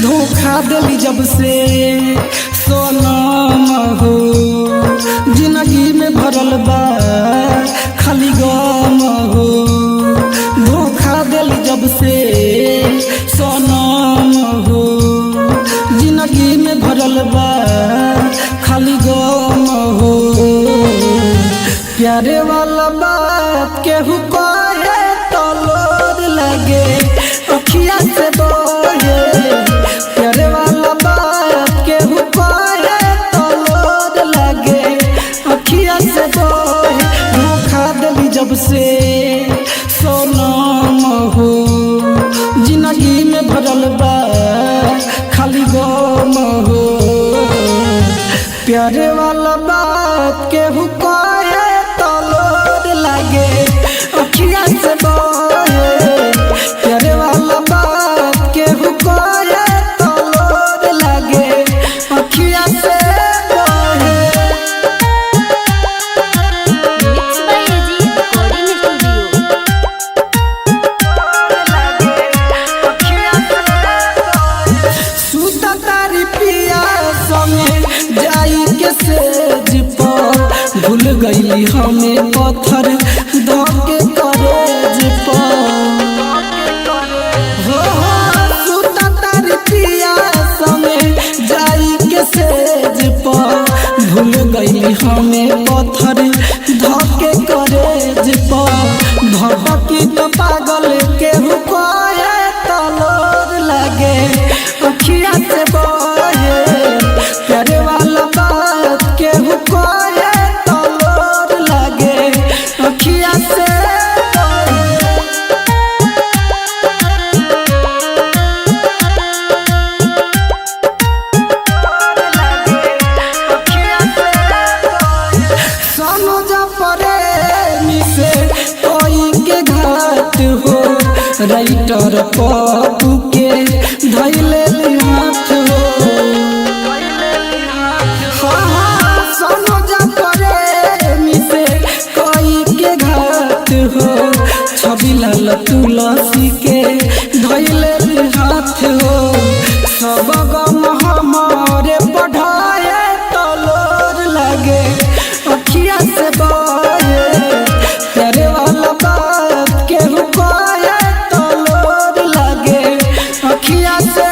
धोखा दिली जब से सोनम हो, जिंदगी में भरल बा खाली गम हो। धोखा दिली जब से सोनम हो, जिंदगी में भरल बा खाली गम हो। प्यारे वाला बात केहू कहे तो लोर लगे अखिया से बोहे। प्यारे वाला बात केहू कहे तो लोर लगे अखिया से बोहे। धोखा दिली जब से सोनम हो, जिंदगी में भरल बा खाली गम हो। प्यारे वाला बात केहू कहे तो लोर लगे अखिया से बोहे। प्यारे वाला बात केहू कहे तो लोर लगे अखिया से बोहे। Mixed by AG Recording Studio. सूता तारी पिया संगे जाई के सेज पर, भूल गईली हमें पत्थर धोके करेज पर। हो सूता तारी पिया संगे जाई के सेज पर, भूल गईली हमें पत्थर धोके करेज पर। भभकी तो पागल केहू कहे तो लोर लगे अखिया से बोहे। प्यारे वाला बात केहू कहे तो लोर लगे अखिया से बोहे। सोनो जा प्रेमी से कोई के घाट हो, राइटर पप्पू के धैले हाथ हो। हाँ सोनो जा प्रेमी से कोई के घाट हो, छवि लाल तुलसी के धैले हाथ हो। सब गम हमारे बढ़ाए तो लोर लगे अखिया से बोहे। प्यारे वाला बात केहू कहे तो लोर लगे अखिया से